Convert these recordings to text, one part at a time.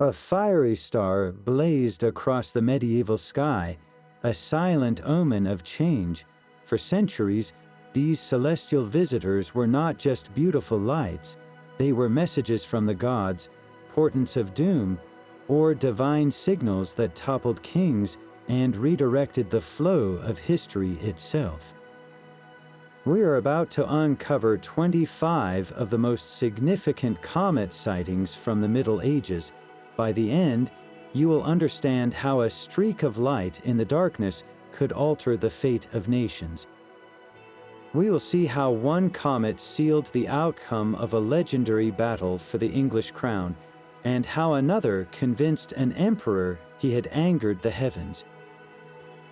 A fiery star blazed across the medieval sky, a silent omen of change. For centuries, these celestial visitors were not just beautiful lights, they were messages from the gods, portents of doom, or divine signals that toppled kings and redirected the flow of history itself. We are about to uncover 25 of the most significant comet sightings from the Middle Ages. By the end, you will understand how a streak of light in the darkness could alter the fate of nations. We will see how one comet sealed the outcome of a legendary battle for the English crown, and how another convinced an emperor he had angered the heavens.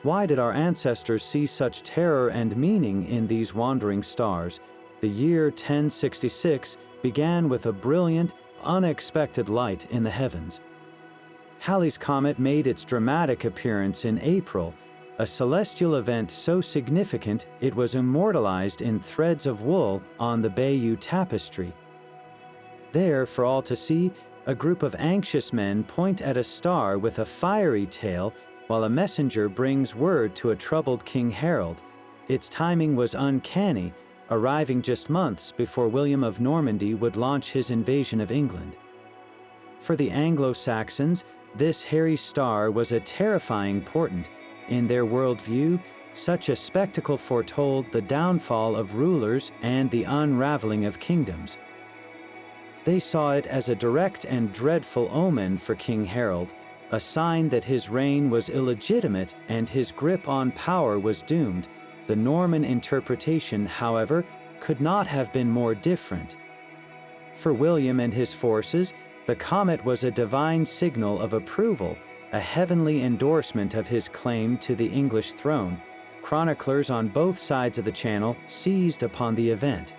Why did our ancestors see such terror and meaning in these wandering stars? The year 1066 began with a brilliant, unexpected light in the heavens. Halley's Comet made its dramatic appearance in April, a celestial event so significant it was immortalized in threads of wool on the Bayeux Tapestry. There, for all to see, a group of anxious men point at a star with a fiery tail, while a messenger brings word to a troubled King Harold. Its timing was uncanny, arriving just months before William of Normandy would launch his invasion of England. For the Anglo-Saxons, this hairy star was a terrifying portent. In their worldview, such a spectacle foretold the downfall of rulers and the unraveling of kingdoms. They saw it as a direct and dreadful omen for King Harold, a sign that his reign was illegitimate and his grip on power was doomed. The Norman interpretation, however, could not have been more different. For William and his forces, the comet was a divine signal of approval, a heavenly endorsement of his claim to the English throne. Chroniclers on both sides of the Channel seized upon the event.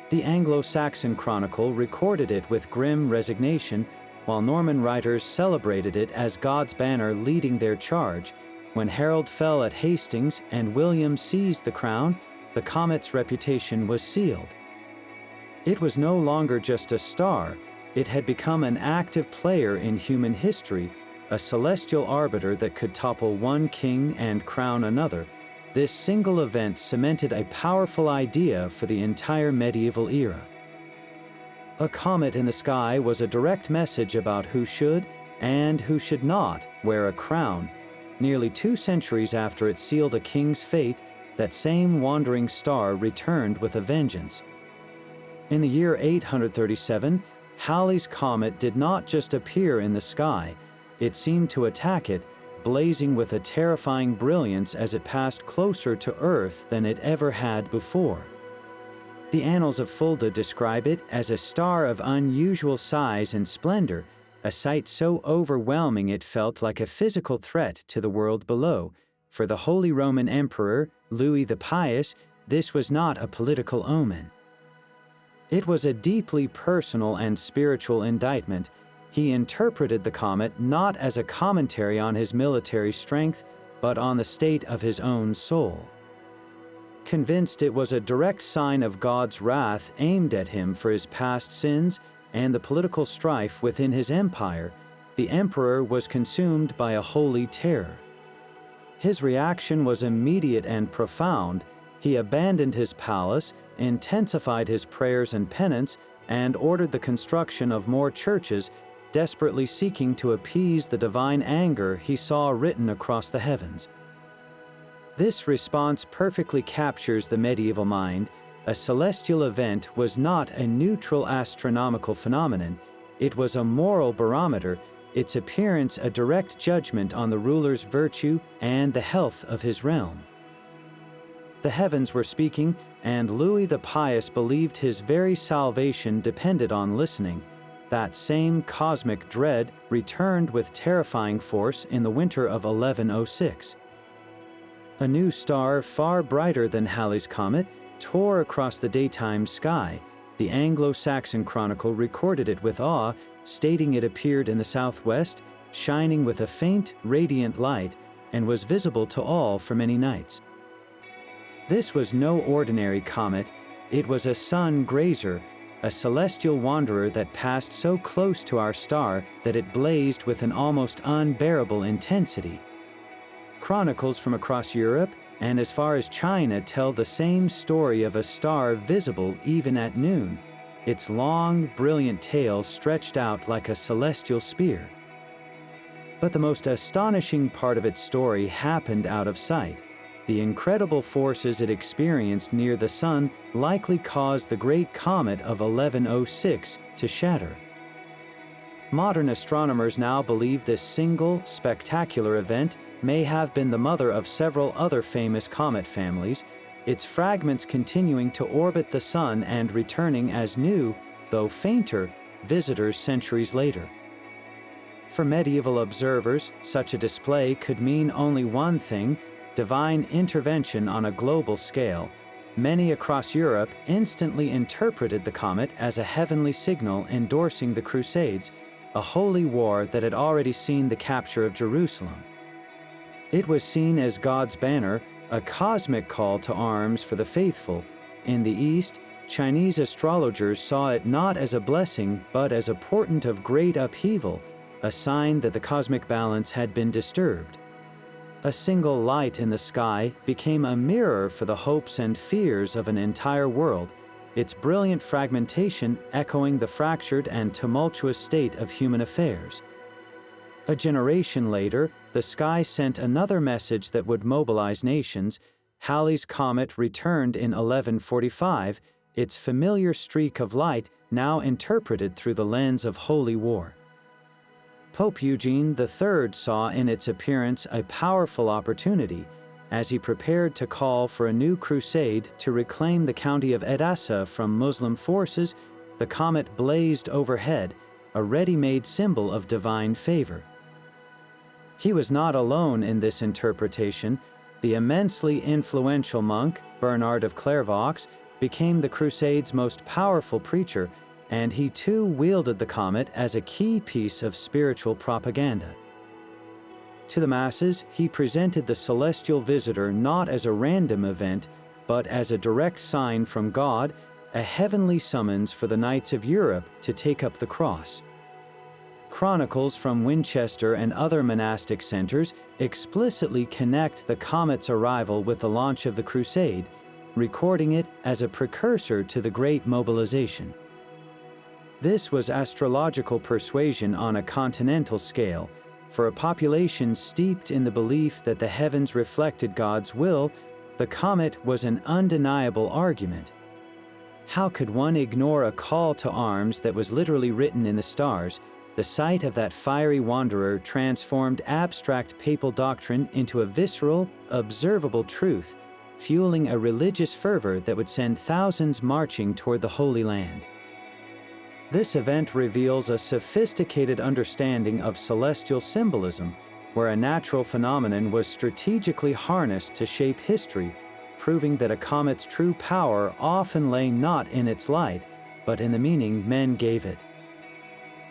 The Anglo-Saxon Chronicle recorded it with grim resignation, while Norman writers celebrated it as God's banner leading their charge. When Harold fell at Hastings and William seized the crown, the comet's reputation was sealed. It was no longer just a star, it had become an active player in human history, a celestial arbiter that could topple one king and crown another. This single event cemented a powerful idea for the entire medieval era. A comet in the sky was a direct message about who should and who should not wear a crown. Nearly 2 centuries after it sealed a king's fate, that same wandering star returned with a vengeance. In the year 837, Halley's Comet did not just appear in the sky, it seemed to attack it, blazing with a terrifying brilliance as it passed closer to Earth than it ever had before. The Annals of Fulda describe it as a star of unusual size and splendor, a sight so overwhelming it felt like a physical threat to the world below. For the Holy Roman Emperor, Louis the Pious, this was not a political omen. It was a deeply personal and spiritual indictment. He interpreted the comet not as a commentary on his military strength, but on the state of his own soul. Convinced it was a direct sign of God's wrath aimed at him for his past sins and the political strife within his empire, the emperor was consumed by a holy terror. His reaction was immediate and profound. He abandoned his palace, intensified his prayers and penance, and ordered the construction of more churches, desperately seeking to appease the divine anger he saw written across the heavens. This response perfectly captures the medieval mind. A celestial event was not a neutral astronomical phenomenon, it was a moral barometer, its appearance a direct judgment on the ruler's virtue and the health of his realm. The heavens were speaking, and Louis the Pious believed his very salvation depended on listening. That same cosmic dread returned with terrifying force in the winter of 1106. A new star far brighter than Halley's Comet tore across the daytime sky. The Anglo-Saxon Chronicle recorded it with awe, stating it appeared in the southwest, shining with a faint, radiant light, and was visible to all for many nights. This was no ordinary comet, it was a sun grazer, a celestial wanderer that passed so close to our star that it blazed with an almost unbearable intensity. Chronicles from across Europe and as far as China tell the same story of a star visible even at noon, its long, brilliant tail stretched out like a celestial spear. But the most astonishing part of its story happened out of sight. The incredible forces it experienced near the Sun likely caused the great comet of 1106 to shatter. Modern astronomers now believe this single, spectacular event may have been the mother of several other famous comet families, its fragments continuing to orbit the Sun and returning as new, though fainter, visitors centuries later. For medieval observers, such a display could mean only one thing: divine intervention on a global scale. Many across Europe instantly interpreted the comet as a heavenly signal endorsing the Crusades, a holy war that had already seen the capture of Jerusalem. It was seen as God's banner, a cosmic call to arms for the faithful. In the East, Chinese astrologers saw it not as a blessing but as a portent of great upheaval, a sign that the cosmic balance had been disturbed. A single light in the sky became a mirror for the hopes and fears of an entire world, its brilliant fragmentation echoing the fractured and tumultuous state of human affairs. A generation later, the sky sent another message that would mobilize nations. Halley's Comet returned in 1145, its familiar streak of light now interpreted through the lens of holy war. Pope Eugene III saw in its appearance a powerful opportunity. As he prepared to call for a new crusade to reclaim the county of Edessa from Muslim forces, the comet blazed overhead, a ready-made symbol of divine favor. He was not alone in this interpretation. The immensely influential monk, Bernard of Clairvaux, became the Crusade's most powerful preacher, and he too wielded the comet as a key piece of spiritual propaganda. To the masses, he presented the celestial visitor not as a random event, but as a direct sign from God, a heavenly summons for the Knights of Europe to take up the cross. Chronicles from Winchester and other monastic centers explicitly connect the comet's arrival with the launch of the crusade, recording it as a precursor to the Great Mobilization. This was astrological persuasion on a continental scale. For a population steeped in the belief that the heavens reflected God's will, the comet was an undeniable argument. How could one ignore a call to arms that was literally written in the stars? The sight of that fiery wanderer transformed abstract papal doctrine into a visceral, observable truth, fueling a religious fervor that would send thousands marching toward the Holy Land. This event reveals a sophisticated understanding of celestial symbolism, where a natural phenomenon was strategically harnessed to shape history, proving that a comet's true power often lay not in its light, but in the meaning men gave it.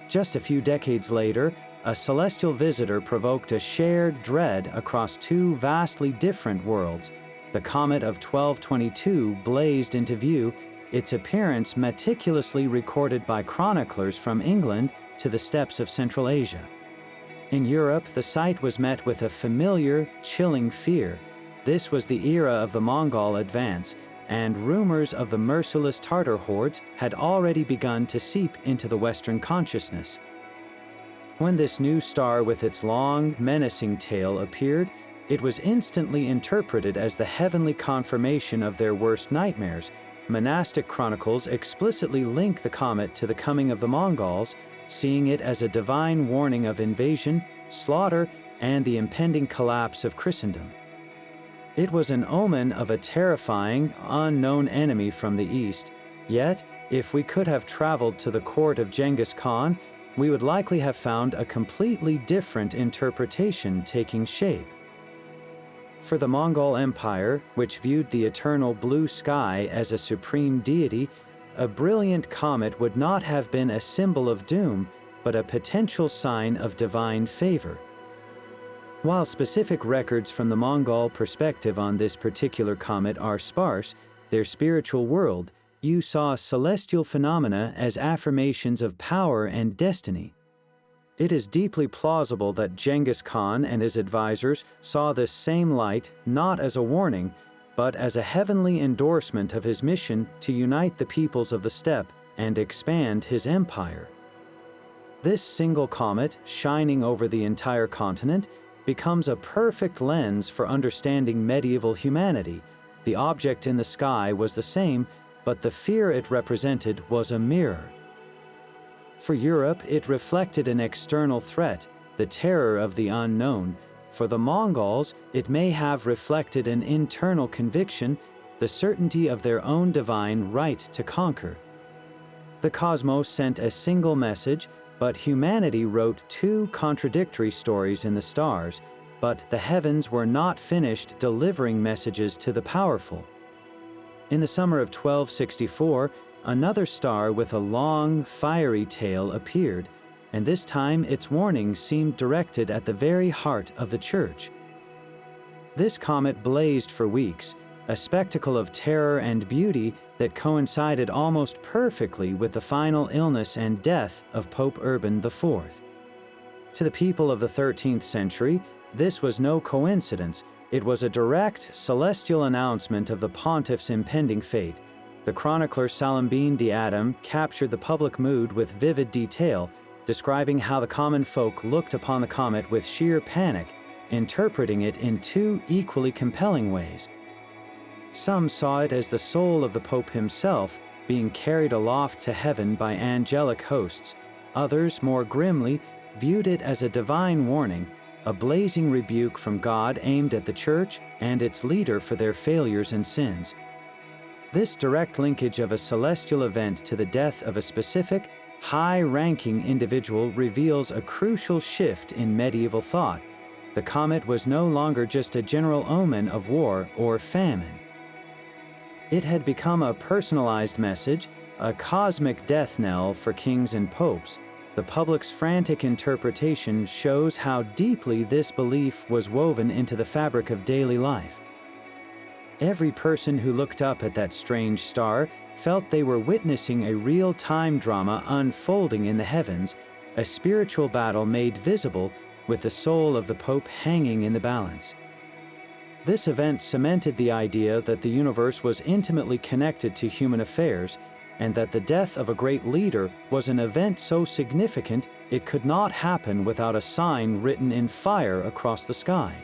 Just a few decades later, a celestial visitor provoked a shared dread across two vastly different worlds. The comet of 1222 blazed into view, its appearance meticulously recorded by chroniclers from England to the steppes of Central Asia. In Europe, the sight was met with a familiar, chilling fear. This was the era of the Mongol advance, and rumors of the merciless Tartar hordes had already begun to seep into the Western consciousness. When this new star with its long, menacing tail appeared, it was instantly interpreted as the heavenly confirmation of their worst nightmares. Monastic chronicles explicitly link the comet to the coming of the Mongols, seeing it as a divine warning of invasion, slaughter, and the impending collapse of Christendom. It was an omen of a terrifying, unknown enemy from the east, yet, if we could have traveled to the court of Genghis Khan, we would likely have found a completely different interpretation taking shape. For the Mongol Empire, which viewed the eternal blue sky as a supreme deity, a brilliant comet would not have been a symbol of doom, but a potential sign of divine favor. While specific records from the Mongol perspective on this particular comet are sparse, their spiritual world, you saw celestial phenomena as affirmations of power and destiny. It is deeply plausible that Genghis Khan and his advisors saw this same light not as a warning, but as a heavenly endorsement of his mission to unite the peoples of the steppe and expand his empire. This single comet, shining over the entire continent, becomes a perfect lens for understanding medieval humanity. The object in the sky was the same, but the fear it represented was a mirror. For Europe, it reflected an external threat, the terror of the unknown. For the Mongols, it may have reflected an internal conviction, the certainty of their own divine right to conquer. The cosmos sent a single message, but humanity wrote two contradictory stories in the stars, but the heavens were not finished delivering messages to the powerful. In the summer of 1264, another star with a long, fiery tail appeared, and this time its warning seemed directed at the very heart of the Church. This comet blazed for weeks, a spectacle of terror and beauty that coincided almost perfectly with the final illness and death of Pope Urban IV. To the people of the 13th century, this was no coincidence. It was a direct, celestial announcement of the pontiff's impending fate. The chronicler Salambin de Adam captured the public mood with vivid detail, describing how the common folk looked upon the comet with sheer panic, interpreting it in two equally compelling ways. Some saw it as the soul of the Pope himself being carried aloft to heaven by angelic hosts. Others, more grimly, viewed it as a divine warning, a blazing rebuke from God aimed at the Church and its leader for their failures and sins. This direct linkage of a celestial event to the death of a specific, high-ranking individual reveals a crucial shift in medieval thought. The comet was no longer just a general omen of war or famine. It had become a personalized message, a cosmic death knell for kings and popes. The public's frantic interpretation shows how deeply this belief was woven into the fabric of daily life. Every person who looked up at that strange star felt they were witnessing a real-time drama unfolding in the heavens, a spiritual battle made visible with the soul of the Pope hanging in the balance. This event cemented the idea that the universe was intimately connected to human affairs, and that the death of a great leader was an event so significant it could not happen without a sign written in fire across the sky.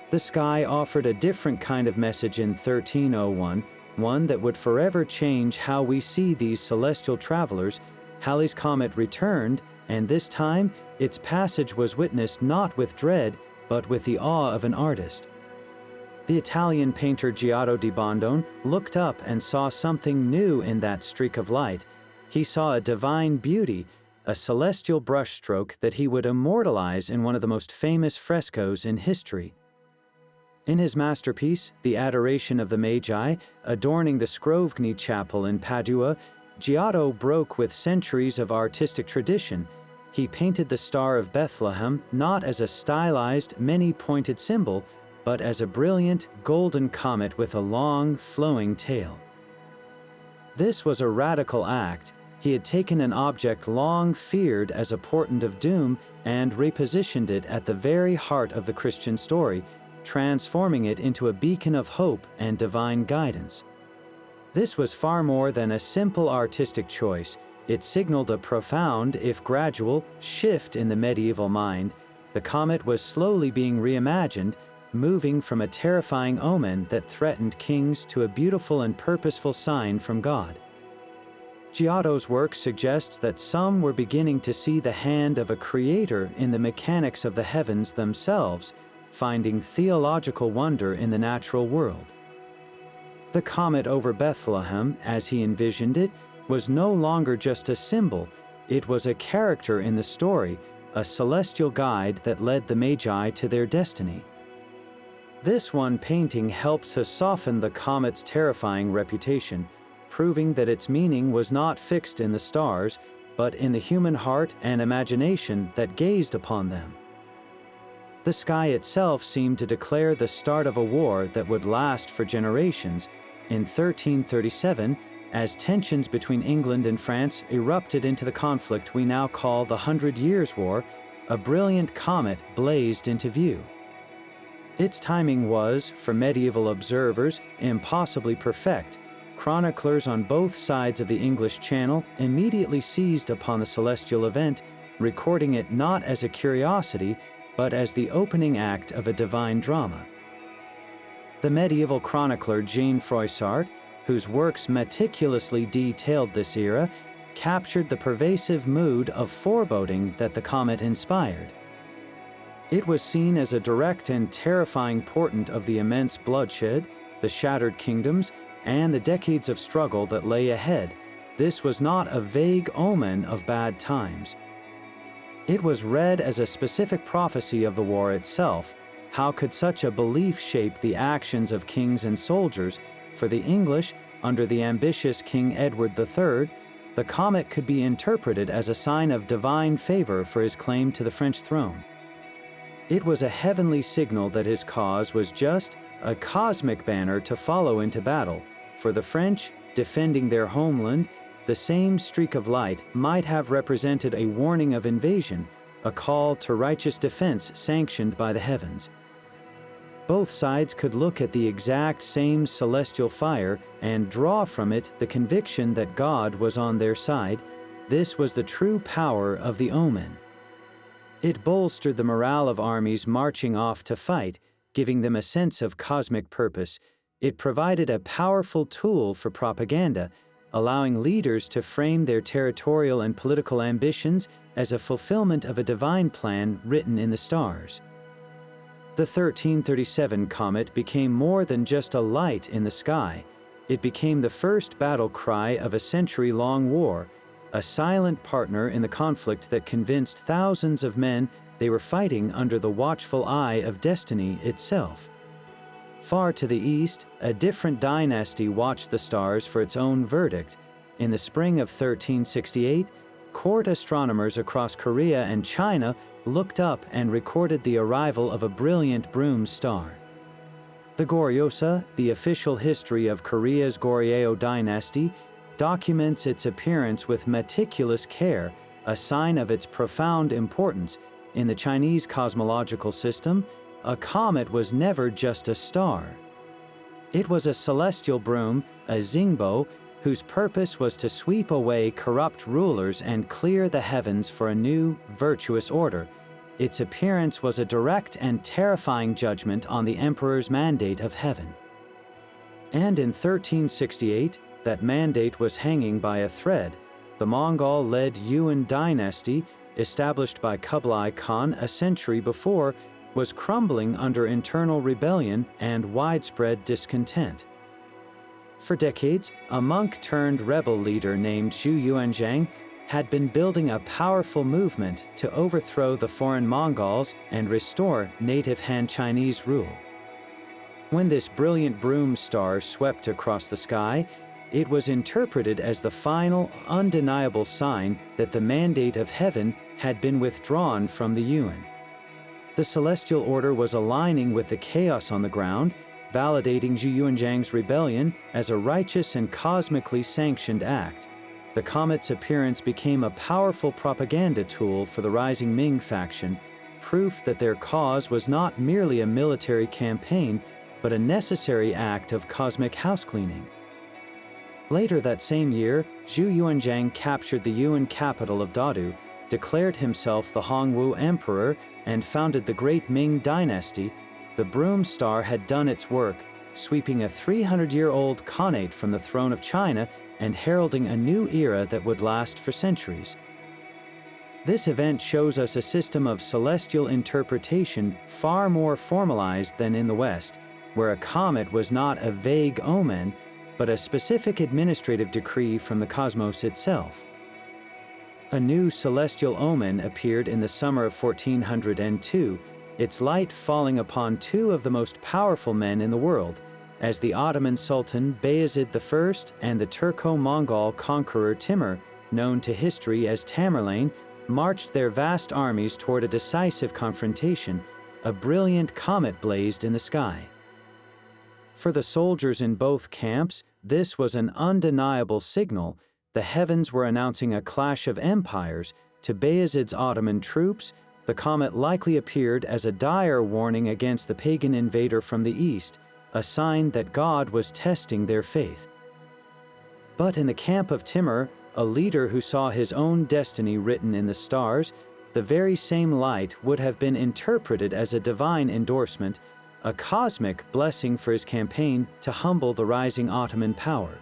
The sky offered a different kind of message in 1301, one that would forever change how we see these celestial travelers. Halley's comet returned, and this time its passage was witnessed not with dread, but with the awe of an artist. The Italian painter Giotto di Bondone looked up and saw something new in that streak of light. He saw a divine beauty, a celestial brushstroke that he would immortalize in one of the most famous frescoes in history. In his masterpiece, The Adoration of the Magi, adorning the Scrovegni Chapel in Padua, Giotto broke with centuries of artistic tradition. He painted the Star of Bethlehem not as a stylized, many-pointed symbol, but as a brilliant, golden comet with a long, flowing tail. This was a radical act. He had taken an object long feared as a portent of doom and repositioned it at the very heart of the Christian story, transforming it into a beacon of hope and divine guidance. This was far more than a simple artistic choice. It signaled a profound, if gradual, shift in the medieval mind. The comet was slowly being reimagined, moving from a terrifying omen that threatened kings to a beautiful and purposeful sign from God. Giotto's work suggests that some were beginning to see the hand of a creator in the mechanics of the heavens themselves, finding theological wonder in the natural world. The comet over Bethlehem, as he envisioned it, was no longer just a symbol. It was a character in the story, a celestial guide that led the Magi to their destiny. This one painting helped to soften the comet's terrifying reputation, proving that its meaning was not fixed in the stars, but in the human heart and imagination that gazed upon them. The sky itself seemed to declare the start of a war that would last for generations. In 1337, as tensions between England and France erupted into the conflict we now call the 100 Years' War, a brilliant comet blazed into view. Its timing was, for medieval observers, impossibly perfect. Chroniclers on both sides of the English Channel immediately seized upon the celestial event, recording it not as a curiosity, but as the opening act of a divine drama. The medieval chronicler Jean Froissart, whose works meticulously detailed this era, captured the pervasive mood of foreboding that the comet inspired. It was seen as a direct and terrifying portent of the immense bloodshed, the shattered kingdoms, and the decades of struggle that lay ahead. This was not a vague omen of bad times. It was read as a specific prophecy of the war itself. How could such a belief shape the actions of kings and soldiers? For the English, under the ambitious King Edward III, the comet could be interpreted as a sign of divine favor for his claim to the French throne. It was a heavenly signal that his cause was just, a cosmic banner to follow into battle. For the French, defending their homeland, the same streak of light might have represented a warning of invasion, a call to righteous defense sanctioned by the heavens. Both sides could look at the exact same celestial fire and draw from it the conviction that God was on their side. This was the true power of the omen. It bolstered the morale of armies marching off to fight, giving them a sense of cosmic purpose. It provided a powerful tool for propaganda, allowing leaders to frame their territorial and political ambitions as a fulfillment of a divine plan written in the stars. The 1337 comet became more than just a light in the sky. It became the first battle cry of a century-long war, a silent partner in the conflict that convinced thousands of men they were fighting under the watchful eye of destiny itself. Far to the east, a different dynasty watched the stars for its own verdict. In the spring of 1368, court astronomers across Korea and China looked up and recorded the arrival of a brilliant broom star. The Goryeosa, the official history of Korea's Goryeo dynasty, documents its appearance with meticulous care, a sign of its profound importance. In the Chinese cosmological system, a comet was never just a star. It was a celestial broom, a xingbo, whose purpose was to sweep away corrupt rulers and clear the heavens for a new, virtuous order. Its appearance was a direct and terrifying judgment on the emperor's mandate of heaven. And in 1368, that mandate was hanging by a thread. The Mongol-led Yuan dynasty, established by Kublai Khan a century before, was crumbling under internal rebellion and widespread discontent. For decades, a monk-turned-rebel leader named Zhu Yuanzhang had been building a powerful movement to overthrow the foreign Mongols and restore native Han Chinese rule. When this brilliant broom star swept across the sky, it was interpreted as the final, undeniable sign that the mandate of heaven had been withdrawn from the Yuan. The celestial order was aligning with the chaos on the ground, validating Zhu Yuanzhang's rebellion as a righteous and cosmically sanctioned act. The comet's appearance became a powerful propaganda tool for the rising Ming faction, proof that their cause was not merely a military campaign, but a necessary act of cosmic housecleaning. Later that same year, Zhu Yuanzhang captured the Yuan capital of Dadu, declared himself the Hongwu emperor, and founded the great Ming dynasty. The broom star had done its work, sweeping a 300-year-old khanate from the throne of China and heralding a new era that would last for centuries. This event shows us a system of celestial interpretation far more formalized than in the West, where a comet was not a vague omen, but a specific administrative decree from the cosmos itself. A new celestial omen appeared in the summer of 1402, its light falling upon two of the most powerful men in the world, as the Ottoman Sultan Bayezid I and the Turco-Mongol conqueror Timur, known to history as Tamerlane, marched their vast armies toward a decisive confrontation. A brilliant comet blazed in the sky. For the soldiers in both camps, This was an undeniable signal. The heavens were announcing a clash of empires. To Bayezid's Ottoman troops, the comet likely appeared as a dire warning against the pagan invader from the east, a sign that God was testing their faith. But in the camp of Timur, a leader who saw his own destiny written in the stars, the very same light would have been interpreted as a divine endorsement, a cosmic blessing for his campaign to humble the rising Ottoman power.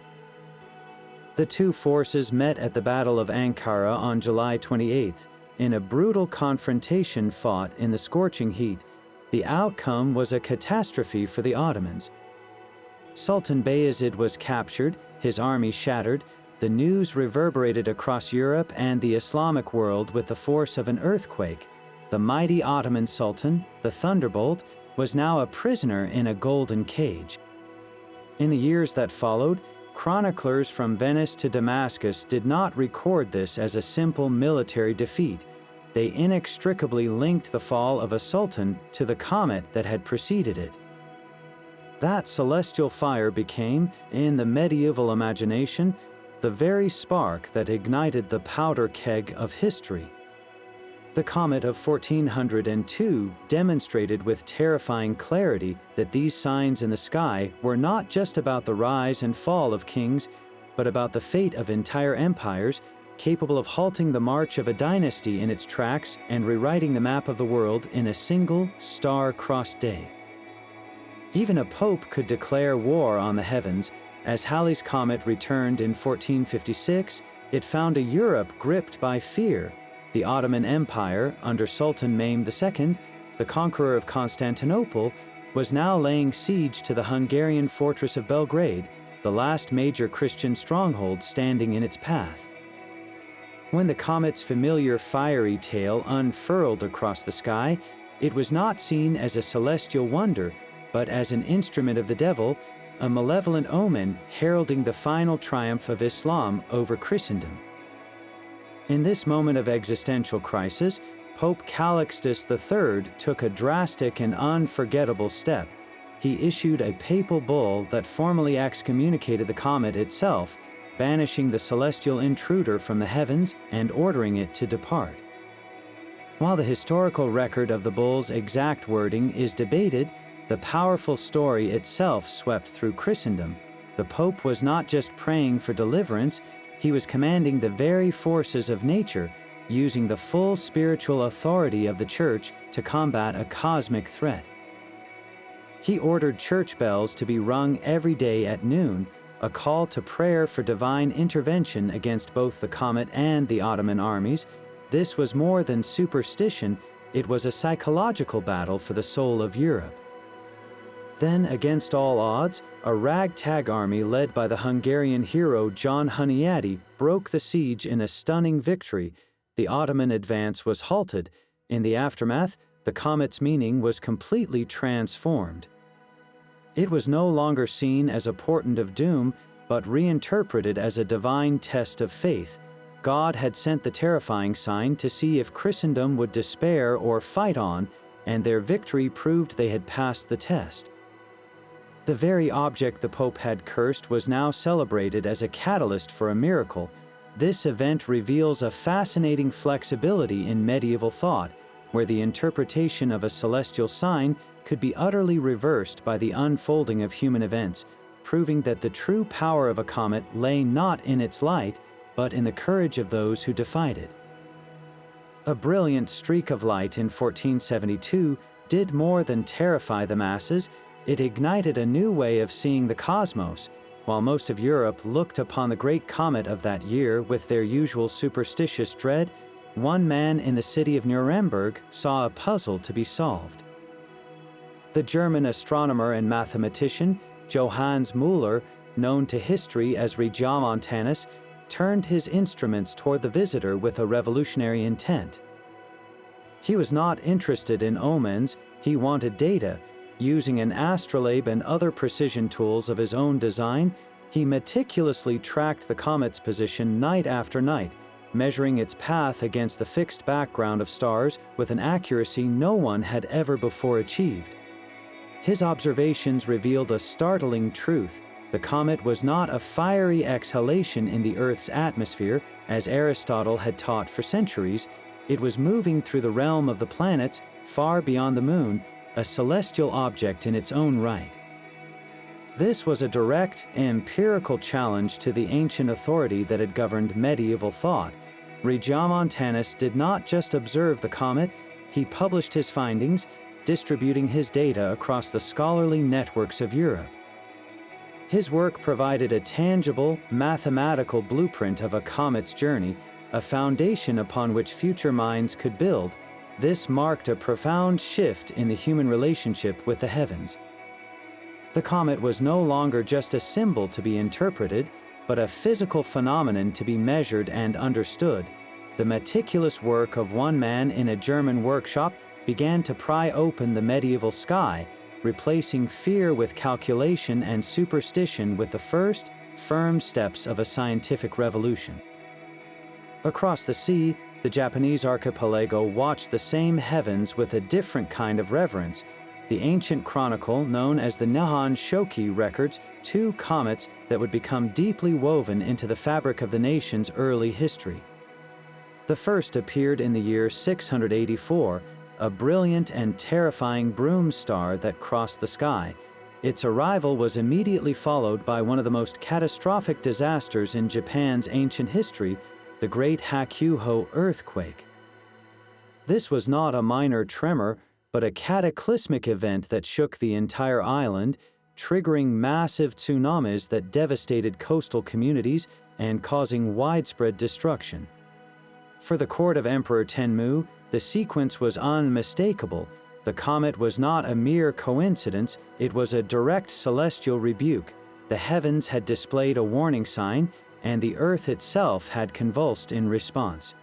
The two forces met at the Battle of Ankara on July 28th, in a brutal confrontation fought in the scorching heat. The outcome was a catastrophe for the Ottomans. Sultan Bayezid was captured, his army shattered. The news reverberated across Europe and the Islamic world with the force of an earthquake. The mighty Ottoman Sultan, the Thunderbolt, was now a prisoner in a golden cage. In the years that followed, chroniclers from Venice to Damascus did not record this as a simple military defeat. They inextricably linked the fall of a sultan to the comet that had preceded it. That celestial fire became, in the medieval imagination, the very spark that ignited the powder keg of history. The comet of 1402 demonstrated with terrifying clarity that these signs in the sky were not just about the rise and fall of kings, but about the fate of entire empires, capable of halting the march of a dynasty in its tracks and rewriting the map of the world in a single star-crossed day. Even a pope could declare war on the heavens. As Halley's comet returned in 1456, it found a Europe gripped by fear. The Ottoman Empire, under Sultan Mehmed II, the conqueror of Constantinople, was now laying siege to the Hungarian fortress of Belgrade, the last major Christian stronghold standing in its path. When the comet's familiar fiery tail unfurled across the sky, it was not seen as a celestial wonder, but as an instrument of the devil, a malevolent omen heralding the final triumph of Islam over Christendom. In this moment of existential crisis, Pope Calixtus III took a drastic and unforgettable step. He issued a papal bull that formally excommunicated the comet itself, banishing the celestial intruder from the heavens and ordering it to depart. While the historical record of the bull's exact wording is debated, the powerful story itself swept through Christendom. The Pope was not just praying for deliverance, he was commanding the very forces of nature, using the full spiritual authority of the Church to combat a cosmic threat. He ordered church bells to be rung every day at noon, a call to prayer for divine intervention against both the comet and the Ottoman armies. This was more than superstition, it was a psychological battle for the soul of Europe. Then, against all odds, a ragtag army led by the Hungarian hero John Hunyadi broke the siege in a stunning victory. The Ottoman advance was halted. In the aftermath, the comet's meaning was completely transformed. It was no longer seen as a portent of doom, but reinterpreted as a divine test of faith. God had sent the terrifying sign to see if Christendom would despair or fight on, and their victory proved they had passed the test. The very object the Pope had cursed was now celebrated as a catalyst for a miracle. This event reveals a fascinating flexibility in medieval thought, where the interpretation of a celestial sign could be utterly reversed by the unfolding of human events, proving that the true power of a comet lay not in its light, but in the courage of those who defied it. A brilliant streak of light in 1472 did more than terrify the masses. It ignited a new way of seeing the cosmos. While most of Europe looked upon the great comet of that year with their usual superstitious dread, one man in the city of Nuremberg saw a puzzle to be solved. The German astronomer and mathematician Johannes Müller, known to history as Regiomontanus, turned his instruments toward the visitor with a revolutionary intent. He was not interested in omens, he wanted data. Using an astrolabe and other precision tools of his own design, he meticulously tracked the comet's position night after night, measuring its path against the fixed background of stars with an accuracy no one had ever before achieved. His observations revealed a startling truth. The comet was not a fiery exhalation in the Earth's atmosphere, as Aristotle had taught for centuries. It was moving through the realm of the planets, far beyond the moon, a celestial object in its own right. This was a direct, empirical challenge to the ancient authority that had governed medieval thought. Regiomontanus did not just observe the comet, he published his findings, distributing his data across the scholarly networks of Europe. His work provided a tangible, mathematical blueprint of a comet's journey, a foundation upon which future minds could build. This marked a profound shift in the human relationship with the heavens. The comet was no longer just a symbol to be interpreted, but a physical phenomenon to be measured and understood. The meticulous work of one man in a German workshop began to pry open the medieval sky, replacing fear with calculation and superstition with the first, firm steps of a scientific revolution. Across the sea, the Japanese archipelago watched the same heavens with a different kind of reverence. The ancient chronicle, known as the Nihon Shoki, records two comets that would become deeply woven into the fabric of the nation's early history. The first appeared in the year 684, a brilliant and terrifying broom star that crossed the sky. Its arrival was immediately followed by one of the most catastrophic disasters in Japan's ancient history, the Great Hakuho earthquake. This was not a minor tremor, but a cataclysmic event that shook the entire island, triggering massive tsunamis that devastated coastal communities and causing widespread destruction. For the court of Emperor Tenmu, the sequence was unmistakable. The comet was not a mere coincidence, it was a direct celestial rebuke. The heavens had displayed a warning sign, and the earth itself had convulsed in response.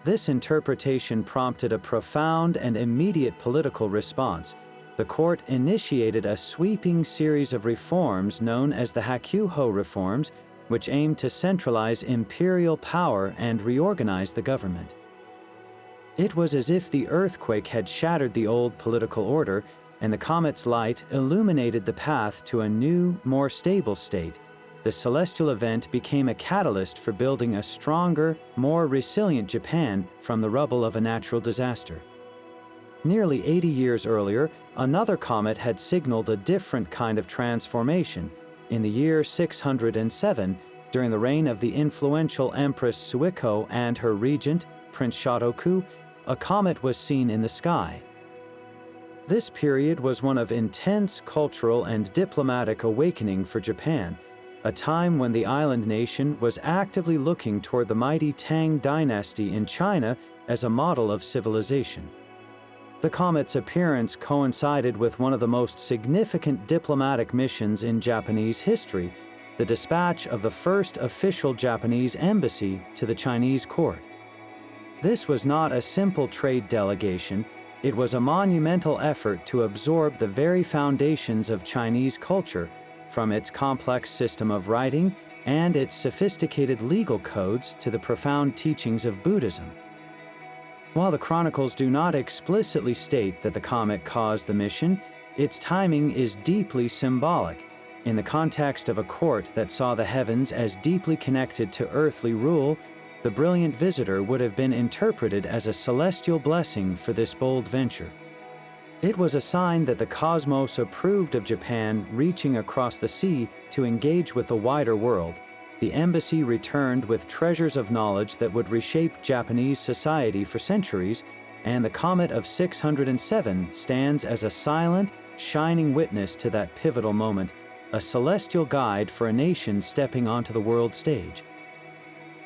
This interpretation prompted a profound and immediate political response. The court initiated a sweeping series of reforms known as the Hakuho reforms, which aimed to centralize imperial power and reorganize the government. It was as if the earthquake had shattered the old political order, and the comet's light illuminated the path to a new, more stable state. The celestial event became a catalyst for building a stronger, more resilient Japan from the rubble of a natural disaster. Nearly 80 years earlier, another comet had signaled a different kind of transformation. In the year 607, during the reign of the influential Empress Suiko and her regent, Prince Shotoku, a comet was seen in the sky. This period was one of intense cultural and diplomatic awakening for Japan, a time when the island nation was actively looking toward the mighty Tang dynasty in China as a model of civilization. The comet's appearance coincided with one of the most significant diplomatic missions in Japanese history, the dispatch of the first official Japanese embassy to the Chinese court. This was not a simple trade delegation, it was a monumental effort to absorb the very foundations of Chinese culture, from its complex system of writing and its sophisticated legal codes to the profound teachings of Buddhism. While the chronicles do not explicitly state that the comet caused the mission, its timing is deeply symbolic. In the context of a court that saw the heavens as deeply connected to earthly rule, the brilliant visitor would have been interpreted as a celestial blessing for this bold venture. It was a sign that the cosmos approved of Japan reaching across the sea to engage with the wider world. The embassy returned with treasures of knowledge that would reshape Japanese society for centuries, and the Comet of 607 stands as a silent, shining witness to that pivotal moment, a celestial guide for a nation stepping onto the world stage.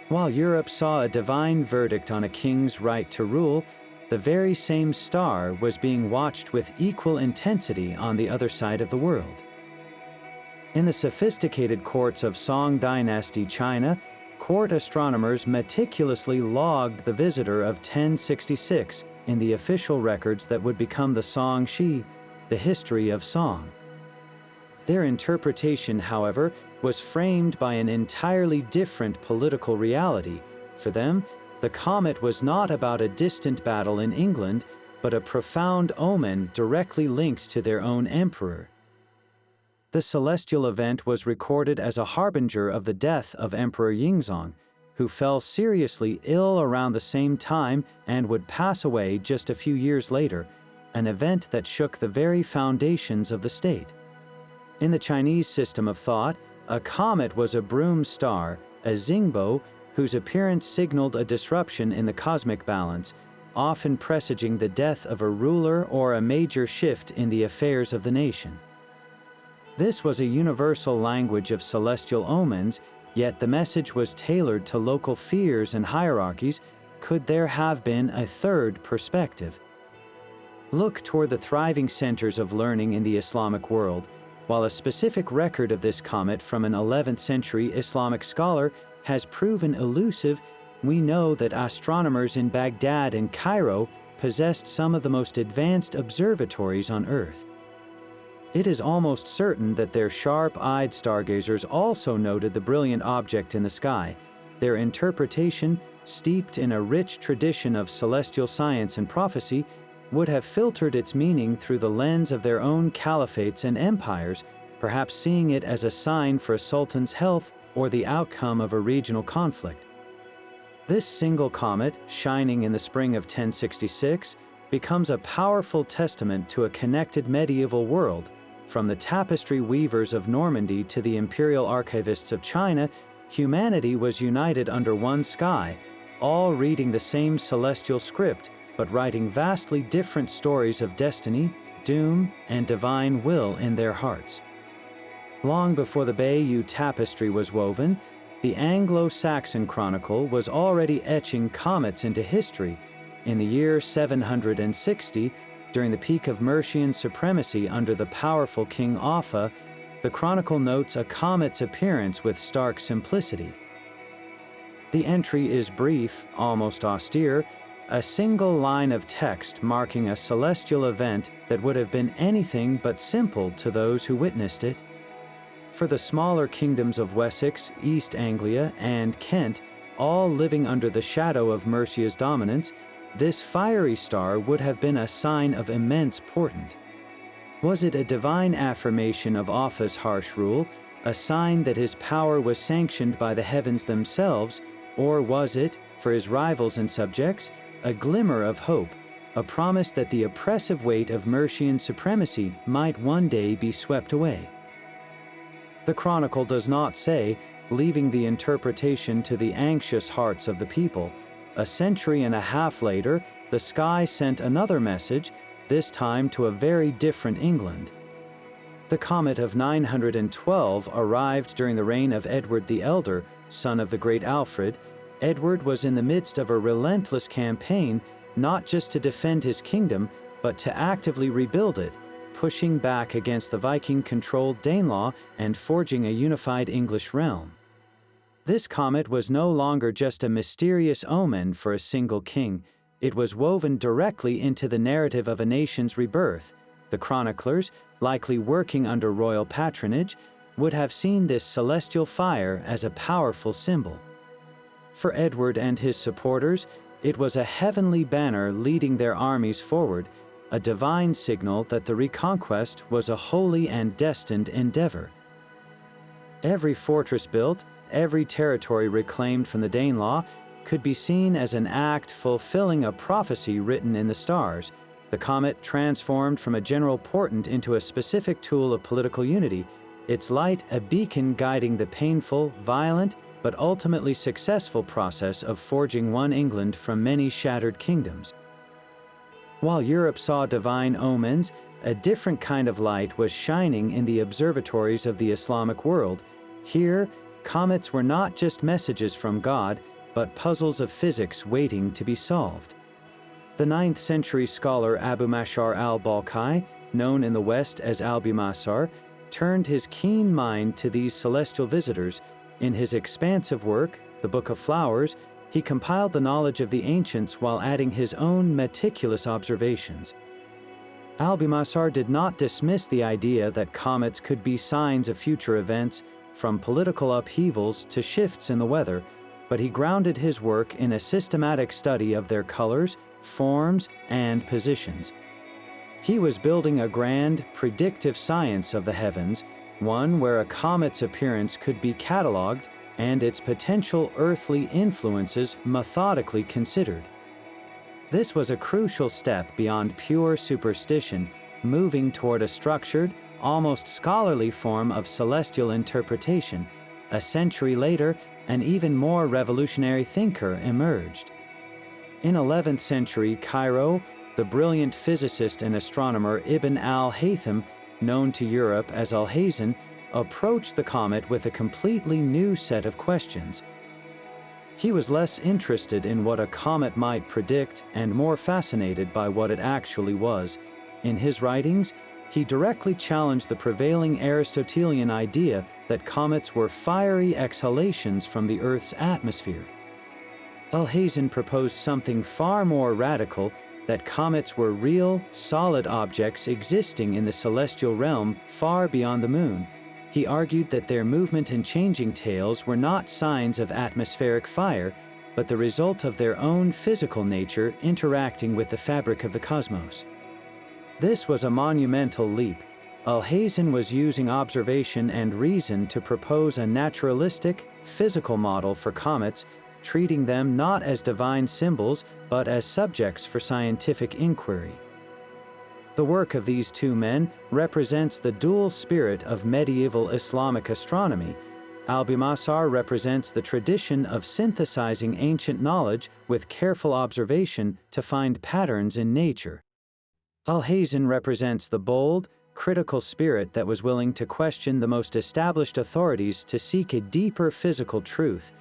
While Europe saw a divine verdict on a king's right to rule, the very same star was being watched with equal intensity on the other side of the world. In the sophisticated courts of Song Dynasty China, court astronomers meticulously logged the visitor of 1066 in the official records that would become the Song Shi, the history of Song. Their interpretation, however, was framed by an entirely different political reality. For them, the comet was not about a distant battle in England, but a profound omen directly linked to their own emperor. The celestial event was recorded as a harbinger of the death of Emperor Yingzong, who fell seriously ill around the same time and would pass away just a few years later, an event that shook the very foundations of the state. In the Chinese system of thought, a comet was a broom star, a xingbo, whose appearance signaled a disruption in the cosmic balance, often presaging the death of a ruler or a major shift in the affairs of the nation. This was a universal language of celestial omens, yet the message was tailored to local fears and hierarchies. Could there have been a third perspective? Look toward the thriving centers of learning in the Islamic world. While a specific record of this comet from an 11th century Islamic scholar has proven elusive, we know that astronomers in Baghdad and Cairo possessed some of the most advanced observatories on Earth. It is almost certain that their sharp-eyed stargazers also noted the brilliant object in the sky. Their interpretation, steeped in a rich tradition of celestial science and prophecy, would have filtered its meaning through the lens of their own caliphates and empires, perhaps seeing it as a sign for a sultan's health or the outcome of a regional conflict. This single comet, shining in the spring of 1066, becomes a powerful testament to a connected medieval world. From the tapestry weavers of Normandy to the imperial archivists of China, humanity was united under one sky, all reading the same celestial script, but writing vastly different stories of destiny, doom, and divine will in their hearts. Long before the Bayeux tapestry was woven, the Anglo-Saxon chronicle was already etching comets into history. In the year 760, during the peak of Mercian supremacy under the powerful King Offa, the chronicle notes a comet's appearance with stark simplicity. The entry is brief, almost austere, a single line of text marking a celestial event that would have been anything but simple to those who witnessed it. For the smaller kingdoms of Wessex, East Anglia, and Kent, all living under the shadow of Mercia's dominance, this fiery star would have been a sign of immense portent. Was it a divine affirmation of Offa's harsh rule, a sign that his power was sanctioned by the heavens themselves, or was it, for his rivals and subjects, a glimmer of hope, a promise that the oppressive weight of Mercian supremacy might one day be swept away? The chronicle does not say, leaving the interpretation to the anxious hearts of the people. A century and a half later, the sky sent another message, this time to a very different England. The comet of 912 arrived during the reign of Edward the Elder, son of the great Alfred. Edward was in the midst of a relentless campaign, not just to defend his kingdom, but to actively rebuild it, pushing back against the Viking-controlled Danelaw and forging a unified English realm. This comet was no longer just a mysterious omen for a single king. It was woven directly into the narrative of a nation's rebirth. The chroniclers, likely working under royal patronage, would have seen this celestial fire as a powerful symbol. For Edward and his supporters, it was a heavenly banner leading their armies forward, a divine signal that the reconquest was a holy and destined endeavor. Every fortress built, every territory reclaimed from the Danelaw, could be seen as an act fulfilling a prophecy written in the stars. The comet transformed from a general portent into a specific tool of political unity, its light a beacon guiding the painful, violent, but ultimately successful process of forging one England from many shattered kingdoms. While Europe saw divine omens, a different kind of light was shining in the observatories of the Islamic world. Here, comets were not just messages from God, but puzzles of physics waiting to be solved. The 9th century scholar Abu Mashar al-Balkhi, known in the West as Albumasar, turned his keen mind to these celestial visitors. In his expansive work, the Book of Flowers, he compiled the knowledge of the ancients while adding his own meticulous observations. Albumasar did not dismiss the idea that comets could be signs of future events, from political upheavals to shifts in the weather, but he grounded his work in a systematic study of their colors, forms, and positions. He was building a grand, predictive science of the heavens, one where a comet's appearance could be catalogued and its potential earthly influences methodically considered. This was a crucial step beyond pure superstition, moving toward a structured, almost scholarly form of celestial interpretation. A century later, an even more revolutionary thinker emerged. In 11th century Cairo, the brilliant physicist and astronomer Ibn al-Haytham, known to Europe as Alhazen, approached the comet with a completely new set of questions. He was less interested in what a comet might predict and more fascinated by what it actually was. In his writings, he directly challenged the prevailing Aristotelian idea that comets were fiery exhalations from the Earth's atmosphere. Alhazen proposed something far more radical, that comets were real, solid objects existing in the celestial realm far beyond the moon. He argued that their movement and changing tails were not signs of atmospheric fire, but the result of their own physical nature interacting with the fabric of the cosmos. This was a monumental leap. Alhazen was using observation and reason to propose a naturalistic, physical model for comets, treating them not as divine symbols, but as subjects for scientific inquiry. The work of these two men represents the dual spirit of medieval Islamic astronomy. Al-Bimasar represents the tradition of synthesizing ancient knowledge with careful observation to find patterns in nature. Alhazen represents the bold, critical spirit that was willing to question the most established authorities to seek a deeper physical truth.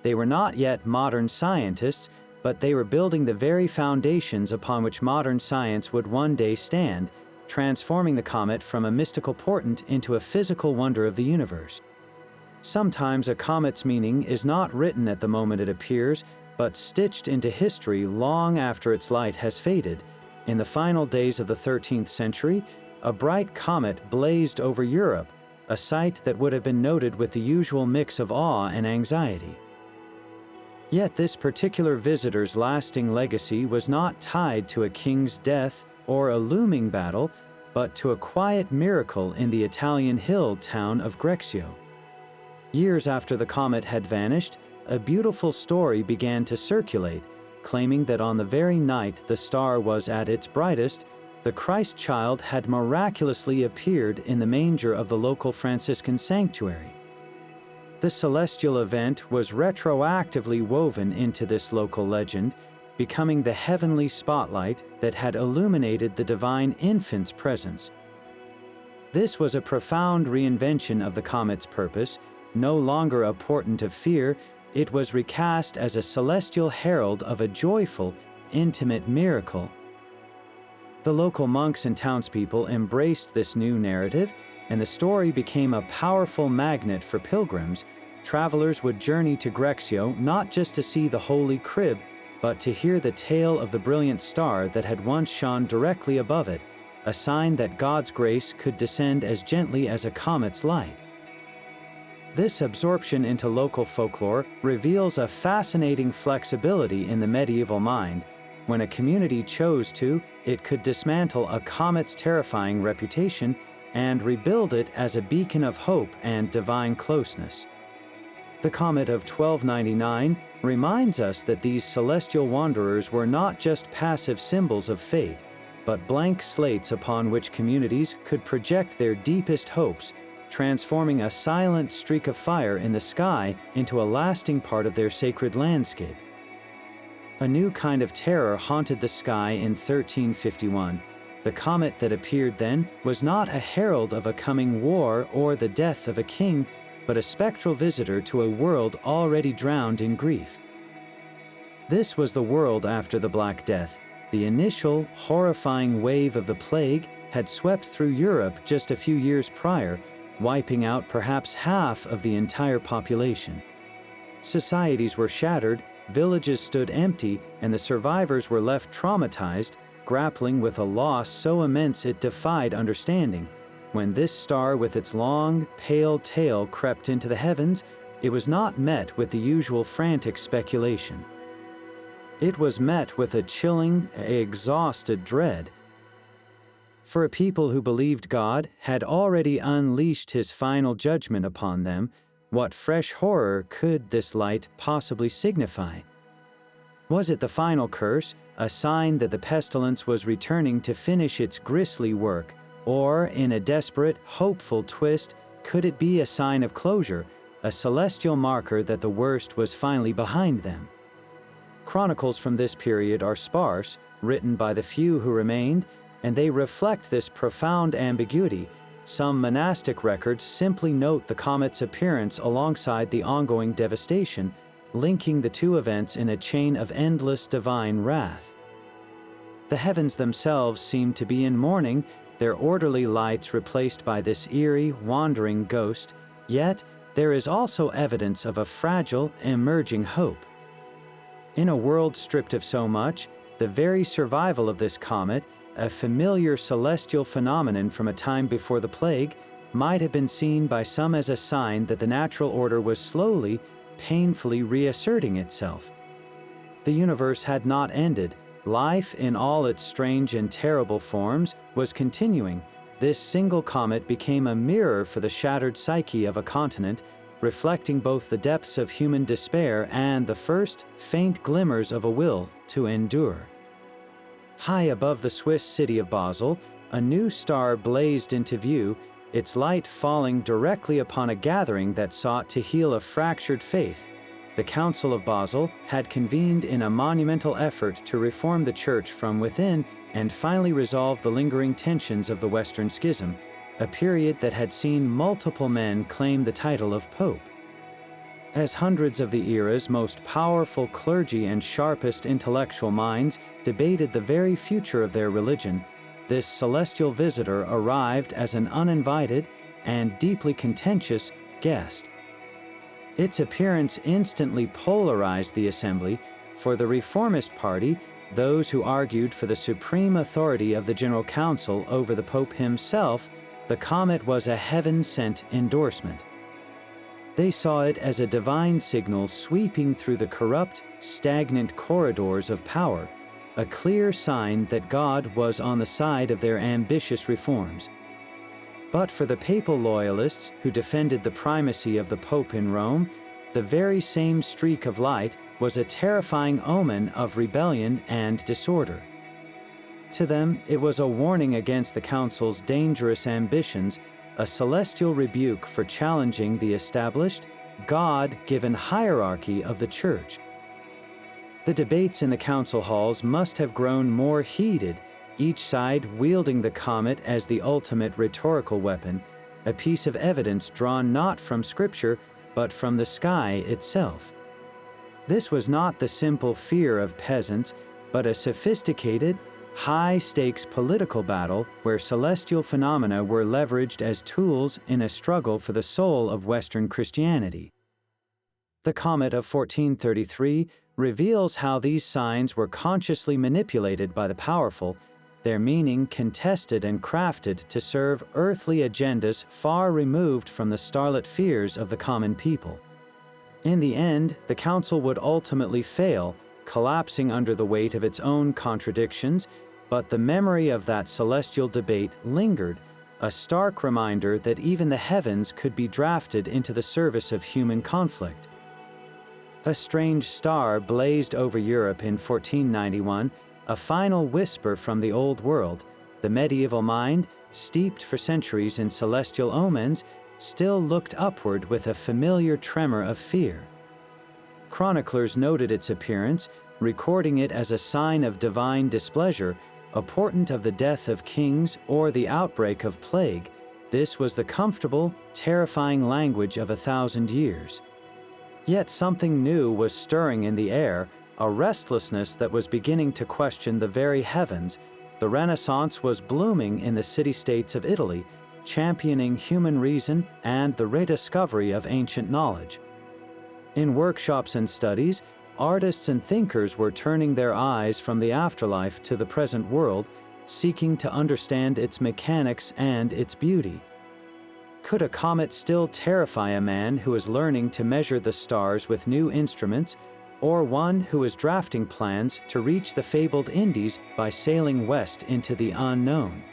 They were not yet modern scientists, but they were building the very foundations upon which modern science would one day stand, transforming the comet from a mystical portent into a physical wonder of the universe. Sometimes a comet's meaning is not written at the moment it appears, but stitched into history long after its light has faded. In the final days of the 13th century, a bright comet blazed over Europe, a sight that would have been noted with the usual mix of awe and anxiety. Yet this particular visitor's lasting legacy was not tied to a king's death or a looming battle, but to a quiet miracle in the Italian hill town of Grexio. Years after the comet had vanished, a beautiful story began to circulate, claiming that on the very night the star was at its brightest, the Christ child had miraculously appeared in the manger of the local Franciscan sanctuary. The celestial event was retroactively woven into this local legend, becoming the heavenly spotlight that had illuminated the divine infant's presence. This was a profound reinvention of the comet's purpose. No longer a portent of fear, it was recast as a celestial herald of a joyful, intimate miracle. The local monks and townspeople embraced this new narrative, and the story became a powerful magnet for pilgrims. Travelers would journey to Grexio not just to see the holy crib, but to hear the tale of the brilliant star that had once shone directly above it, a sign that God's grace could descend as gently as a comet's light. This absorption into local folklore reveals a fascinating flexibility in the medieval mind. When a community chose to, it could dismantle a comet's terrifying reputation and rebuild it as a beacon of hope and divine closeness. The comet of 1299 reminds us that these celestial wanderers were not just passive symbols of fate, but blank slates upon which communities could project their deepest hopes, transforming a silent streak of fire in the sky into a lasting part of their sacred landscape. A new kind of terror haunted the sky in 1351. The comet that appeared then was not a herald of a coming war or the death of a king, but a spectral visitor to a world already drowned in grief. This was the world after the Black Death. The initial, horrifying wave of the plague had swept through Europe just a few years prior, wiping out perhaps half of the entire population. Societies were shattered, villages stood empty, and the survivors were left traumatized, grappling with a loss so immense it defied understanding. When this star with its long, pale tail crept into the heavens, it was not met with the usual frantic speculation. It was met with a chilling, exhausted dread. For a people who believed God had already unleashed his final judgment upon them, what fresh horror could this light possibly signify? Was it the final curse, a sign that the pestilence was returning to finish its grisly work, or, in a desperate, hopeful twist, could it be a sign of closure, a celestial marker that the worst was finally behind them? Chronicles from this period are sparse, written by the few who remained, and they reflect this profound ambiguity. Some monastic records simply note the comet's appearance alongside the ongoing devastation, linking the two events in a chain of endless divine wrath. The heavens themselves seem to be in mourning, their orderly lights replaced by this eerie, wandering ghost, yet there is also evidence of a fragile, emerging hope. In a world stripped of so much, the very survival of this comet, a familiar celestial phenomenon from a time before the plague, might have been seen by some as a sign that the natural order was slowly, painfully reasserting itself. The universe had not ended. Life, in all its strange and terrible forms, was continuing. This single comet became a mirror for the shattered psyche of a continent, reflecting both the depths of human despair and the first, faint glimmers of a will to endure. High above the Swiss city of Basel, a new star blazed into view, its light falling directly upon a gathering that sought to heal a fractured faith. The Council of Basel had convened in a monumental effort to reform the Church from within and finally resolve the lingering tensions of the Western Schism, a period that had seen multiple men claim the title of Pope. As hundreds of the era's most powerful clergy and sharpest intellectual minds debated the very future of their religion, this celestial visitor arrived as an uninvited and deeply contentious guest. Its appearance instantly polarized the assembly. For the Reformist Party, those who argued for the supreme authority of the General Council over the Pope himself, the comet was a heaven-sent endorsement. They saw it as a divine signal sweeping through the corrupt, stagnant corridors of power, a clear sign that God was on the side of their ambitious reforms. But for the papal loyalists who defended the primacy of the Pope in Rome, the very same streak of light was a terrifying omen of rebellion and disorder. To them, it was a warning against the Council's dangerous ambitions, a celestial rebuke for challenging the established, God-given hierarchy of the Church. The debates in the council halls must have grown more heated, each side wielding the comet as the ultimate rhetorical weapon, a piece of evidence drawn not from Scripture, but from the sky itself. This was not the simple fear of peasants, but a sophisticated, high-stakes political battle where celestial phenomena were leveraged as tools in a struggle for the soul of Western Christianity. The Comet of 1433 reveals how these signs were consciously manipulated by the powerful, their meaning contested and crafted to serve earthly agendas far removed from the starlit fears of the common people. In the end, the council would ultimately fail, collapsing under the weight of its own contradictions, but the memory of that celestial debate lingered, a stark reminder that even the heavens could be drafted into the service of human conflict. A strange star blazed over Europe in 1491, a final whisper from the old world. The medieval mind, steeped for centuries in celestial omens, still looked upward with a familiar tremor of fear. Chroniclers noted its appearance, recording it as a sign of divine displeasure, a portent of the death of kings or the outbreak of plague. This was the comfortable, terrifying language of 1,000 years. Yet something new was stirring in the air, a restlessness that was beginning to question the very heavens. The Renaissance was blooming in the city-states of Italy, championing human reason and the rediscovery of ancient knowledge. In workshops and studies, artists and thinkers were turning their eyes from the afterlife to the present world, seeking to understand its mechanics and its beauty. Could a comet still terrify a man who is learning to measure the stars with new instruments, or one who is drafting plans to reach the fabled Indies by sailing west into the unknown?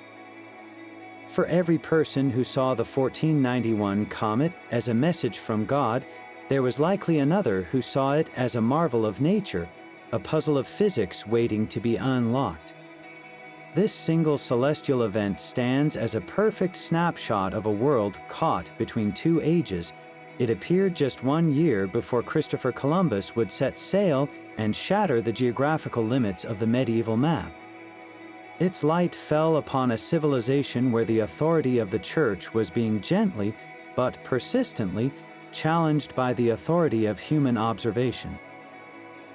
For every person who saw the 1491 comet as a message from God, there was likely another who saw it as a marvel of nature, a puzzle of physics waiting to be unlocked. This single celestial event stands as a perfect snapshot of a world caught between two ages. It appeared just 1 year before Christopher Columbus would set sail and shatter the geographical limits of the medieval map. Its light fell upon a civilization where the authority of the Church was being gently, but persistently, challenged by the authority of human observation.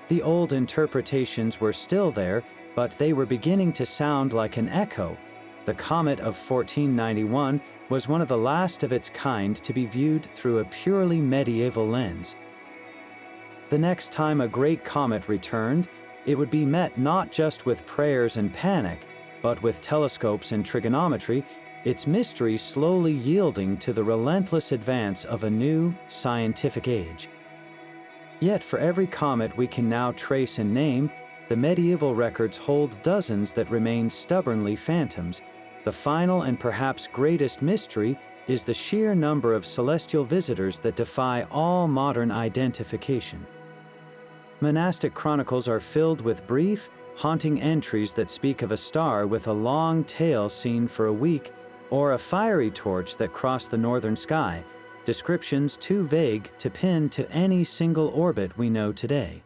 The old interpretations were still there, but they were beginning to sound like an echo. The comet of 1491 was one of the last of its kind to be viewed through a purely medieval lens. The next time a great comet returned, it would be met not just with prayers and panic, but with telescopes and trigonometry, its mystery slowly yielding to the relentless advance of a new scientific age. Yet for every comet we can now trace and name, the medieval records hold dozens that remain stubbornly phantoms. The final and perhaps greatest mystery is the sheer number of celestial visitors that defy all modern identification. Monastic chronicles are filled with brief, haunting entries that speak of a star with a long tail seen for a week, or a fiery torch that crossed the northern sky, descriptions too vague to pin to any single orbit we know today.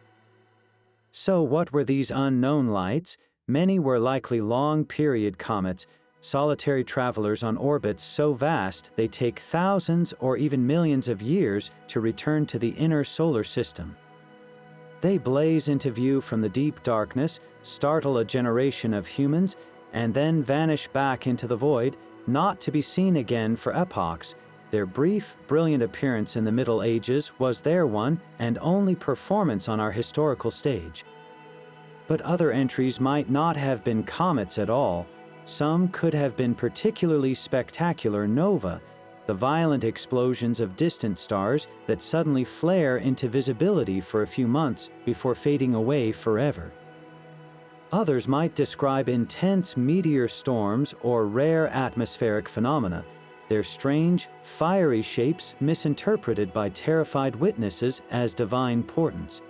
So what were these unknown lights? Many were likely long-period comets, solitary travelers on orbits so vast they take thousands or even millions of years to return to the inner solar system. They blaze into view from the deep darkness, startle a generation of humans, and then vanish back into the void, not to be seen again for epochs. Their brief, brilliant appearance in the Middle Ages was their one and only performance on our historical stage. But other entries might not have been comets at all. Some could have been particularly spectacular nova, the violent explosions of distant stars that suddenly flare into visibility for a few months before fading away forever. Others might describe intense meteor storms or rare atmospheric phenomena, their strange, fiery shapes misinterpreted by terrified witnesses as divine portents.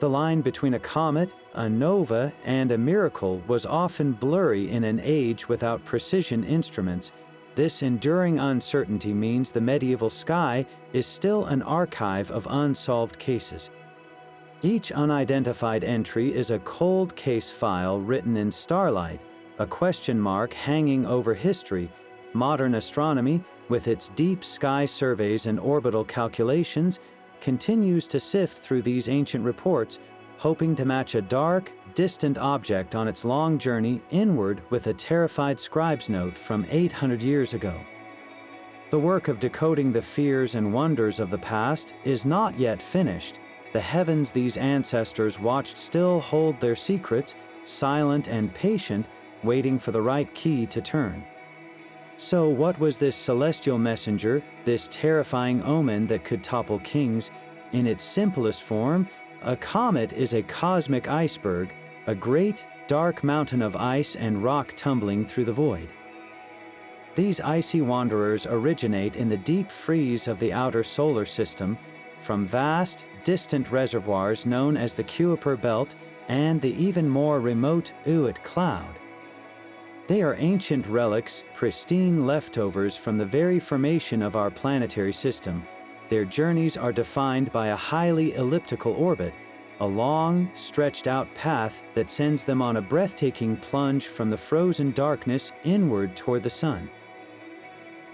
The line between a comet, a nova, and a miracle was often blurry in an age without precision instruments. This enduring uncertainty means the medieval sky is still an archive of unsolved cases. Each unidentified entry is a cold case file written in starlight, a question mark hanging over history. Modern astronomy, with its deep sky surveys and orbital calculations, continues to sift through these ancient reports, hoping to match a dark, distant object on its long journey inward with a terrified scribe's note from 800 years ago. The work of decoding the fears and wonders of the past is not yet finished. The heavens these ancestors watched still hold their secrets, silent and patient, waiting for the right key to turn. So what was this celestial messenger, this terrifying omen that could topple kings? In its simplest form, a comet is a cosmic iceberg, a great, dark mountain of ice and rock tumbling through the void. These icy wanderers originate in the deep freeze of the outer solar system, from vast, distant reservoirs known as the Kuiper Belt and the even more remote Oort cloud. They are ancient relics, pristine leftovers from the very formation of our planetary system. Their journeys are defined by a highly elliptical orbit, a long, stretched-out path that sends them on a breathtaking plunge from the frozen darkness inward toward the sun.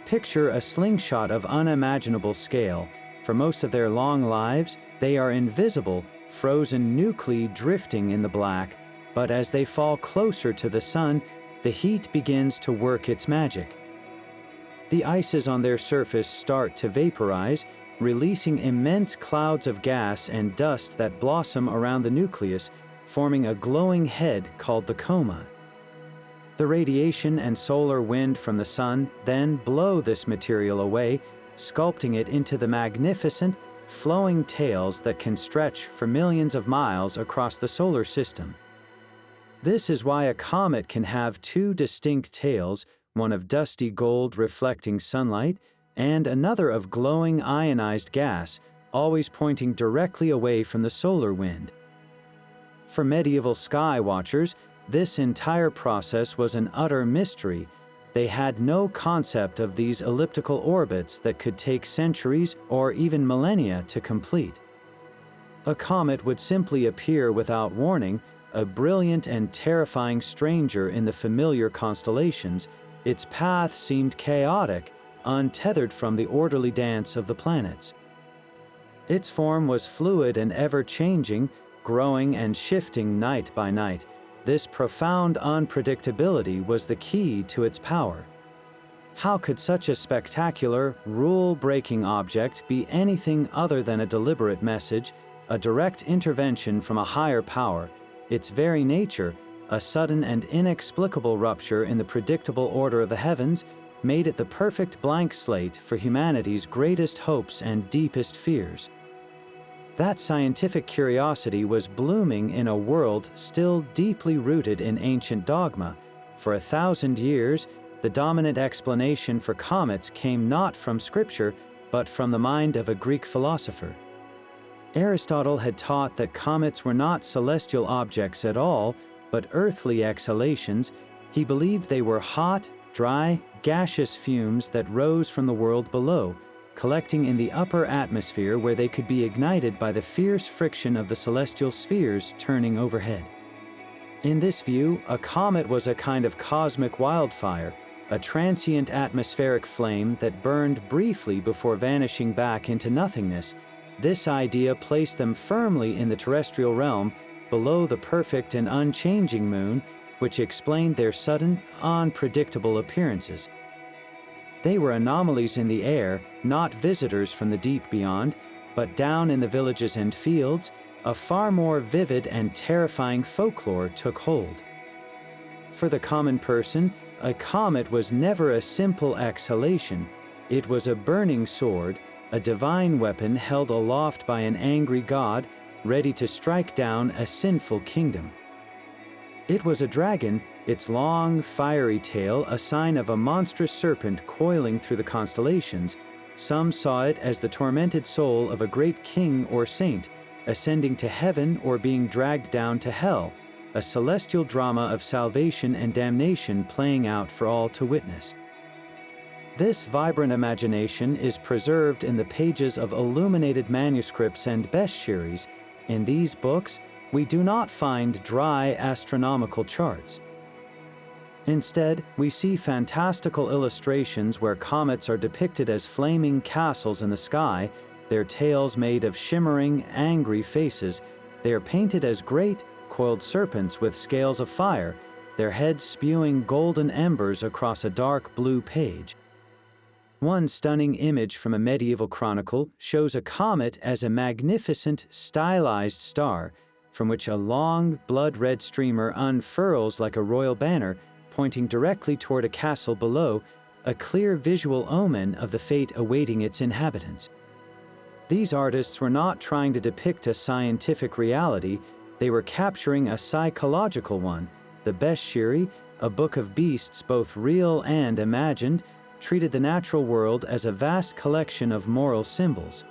Picture a slingshot of unimaginable scale. For most of their long lives, they are invisible, frozen nuclei drifting in the black, but as they fall closer to the sun, the heat begins to work its magic. The ices on their surface start to vaporize, releasing immense clouds of gas and dust that blossom around the nucleus, forming a glowing head called the coma. The radiation and solar wind from the sun then blow this material away, sculpting it into the magnificent, flowing tails that can stretch for millions of miles across the solar system. This is why a comet can have two distinct tails, one of dusty gold reflecting sunlight, and another of glowing ionized gas, always pointing directly away from the solar wind. For medieval sky watchers, this entire process was an utter mystery. They had no concept of these elliptical orbits that could take centuries or even millennia to complete. A comet would simply appear without warning, a brilliant and terrifying stranger in the familiar constellations. Its path seemed chaotic, untethered from the orderly dance of the planets. Its form was fluid and ever-changing, growing and shifting night by night. This profound unpredictability was the key to its power. How could such a spectacular, rule-breaking object be anything other than a deliberate message, a direct intervention from a higher power? Its very nature, a sudden and inexplicable rupture in the predictable order of the heavens, made it the perfect blank slate for humanity's greatest hopes and deepest fears. That scientific curiosity was blooming in a world still deeply rooted in ancient dogma. For 1,000 years, the dominant explanation for comets came not from scripture, but from the mind of a Greek philosopher. Aristotle had taught that comets were not celestial objects at all, but earthly exhalations. He believed they were hot, dry, gaseous fumes that rose from the world below, collecting in the upper atmosphere where they could be ignited by the fierce friction of the celestial spheres turning overhead. In this view, a comet was a kind of cosmic wildfire, a transient atmospheric flame that burned briefly before vanishing back into nothingness. This idea placed them firmly in the terrestrial realm, below the perfect and unchanging moon, which explained their sudden, unpredictable appearances. They were anomalies in the air, not visitors from the deep beyond, but down in the villages and fields, a far more vivid and terrifying folklore took hold. For the common person, a comet was never a simple exhalation. It was a burning sword, a divine weapon held aloft by an angry god, ready to strike down a sinful kingdom. It was a dragon, its long, fiery tail a sign of a monstrous serpent coiling through the constellations. Some saw it as the tormented soul of a great king or saint, ascending to heaven or being dragged down to hell, a celestial drama of salvation and damnation playing out for all to witness. This vibrant imagination is preserved in the pages of illuminated manuscripts and bestiaries. In these books, we do not find dry astronomical charts. Instead, we see fantastical illustrations where comets are depicted as flaming castles in the sky, their tails made of shimmering, angry faces. They are painted as great, coiled serpents with scales of fire, their heads spewing golden embers across a dark blue page. One stunning image from a medieval chronicle shows a comet as a magnificent, stylized star, from which a long, blood-red streamer unfurls like a royal banner, pointing directly toward a castle below, a clear visual omen of the fate awaiting its inhabitants. These artists were not trying to depict a scientific reality, they were capturing a psychological one. The bestiary, a book of beasts both real and imagined, treated the natural world as a vast collection of moral symbols.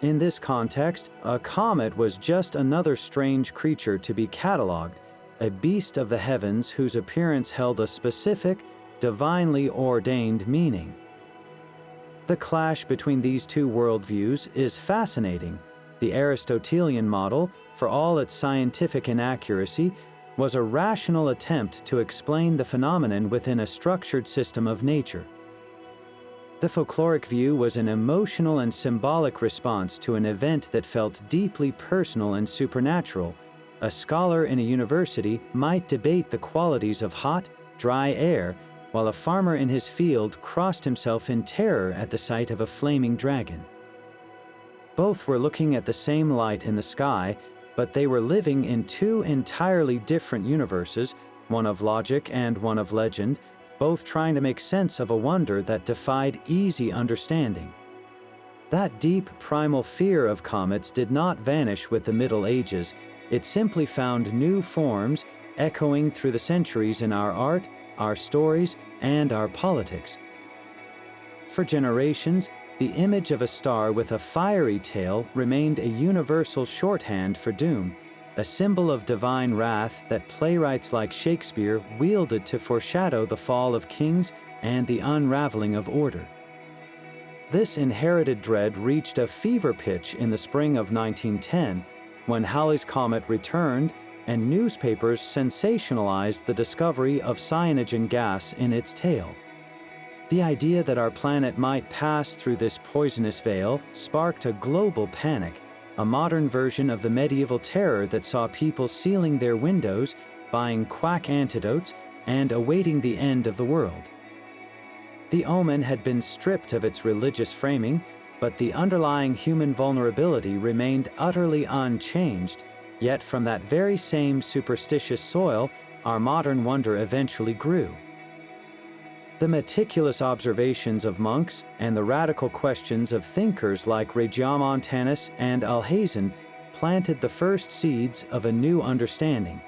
In this context, a comet was just another strange creature to be catalogued, a beast of the heavens whose appearance held a specific, divinely ordained meaning. The clash between these two worldviews is fascinating. The Aristotelian model, for all its scientific inaccuracy, was a rational attempt to explain the phenomenon within a structured system of nature. The folkloric view was an emotional and symbolic response to an event that felt deeply personal and supernatural. A scholar in a university might debate the qualities of hot, dry air, while a farmer in his field crossed himself in terror at the sight of a flaming dragon. Both were looking at the same light in the sky, but they were living in two entirely different universes, one of logic and one of legend, both trying to make sense of a wonder that defied easy understanding. That deep primal fear of comets did not vanish with the Middle Ages. It simply found new forms, echoing through the centuries in our art, our stories, and our politics. For generations, the image of a star with a fiery tail remained a universal shorthand for doom, a symbol of divine wrath that playwrights like Shakespeare wielded to foreshadow the fall of kings and the unraveling of order. This inherited dread reached a fever pitch in the spring of 1910, when Halley's Comet returned and newspapers sensationalized the discovery of cyanogen gas in its tail. The idea that our planet might pass through this poisonous veil sparked a global panic, a modern version of the medieval terror that saw people sealing their windows, buying quack antidotes, and awaiting the end of the world. The omen had been stripped of its religious framing, but the underlying human vulnerability remained utterly unchanged, yet from that very same superstitious soil, our modern wonder eventually grew. The meticulous observations of monks and the radical questions of thinkers like Regiomontanus and Alhazen planted the first seeds of a new understanding.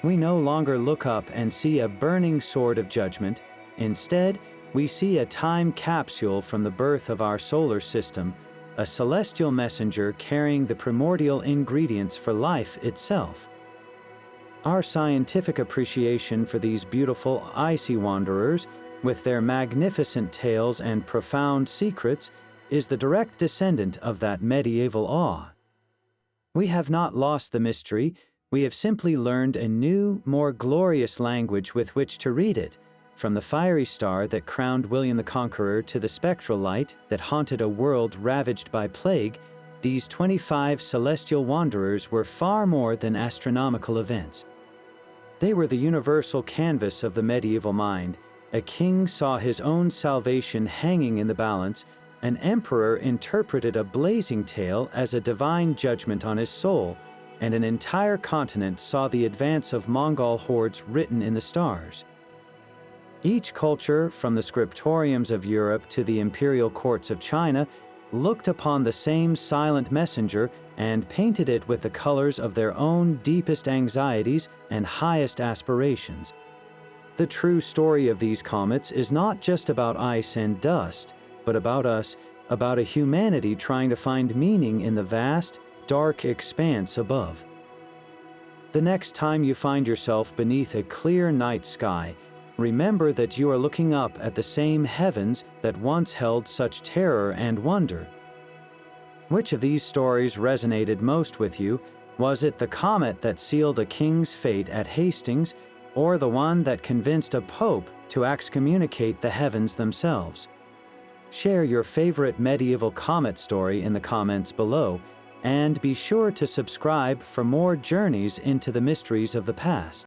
We no longer look up and see a burning sword of judgment. Instead, we see a time capsule from the birth of our solar system, a celestial messenger carrying the primordial ingredients for life itself. Our scientific appreciation for these beautiful icy wanderers, with their magnificent tales and profound secrets, is the direct descendant of that medieval awe. We have not lost the mystery, we have simply learned a new, more glorious language with which to read it, from the fiery star that crowned William the Conqueror to the spectral light that haunted a world ravaged by plague. These 25 celestial wanderers were far more than astronomical events. They were the universal canvas of the medieval mind. A king saw his own salvation hanging in the balance, an emperor interpreted a blazing tale as a divine judgment on his soul, and an entire continent saw the advance of Mongol hordes written in the stars. Each culture, from the scriptoriums of Europe to the imperial courts of China, looked upon the same silent messenger and painted it with the colors of their own deepest anxieties and highest aspirations. The true story of these comets is not just about ice and dust, but about us, about a humanity trying to find meaning in the vast, dark expanse above. The next time you find yourself beneath a clear night sky, remember that you are looking up at the same heavens that once held such terror and wonder. Which of these stories resonated most with you? Was it the comet that sealed a king's fate at Hastings, or the one that convinced a pope to excommunicate the heavens themselves? Share your favorite medieval comet story in the comments below, and be sure to subscribe for more journeys into the mysteries of the past.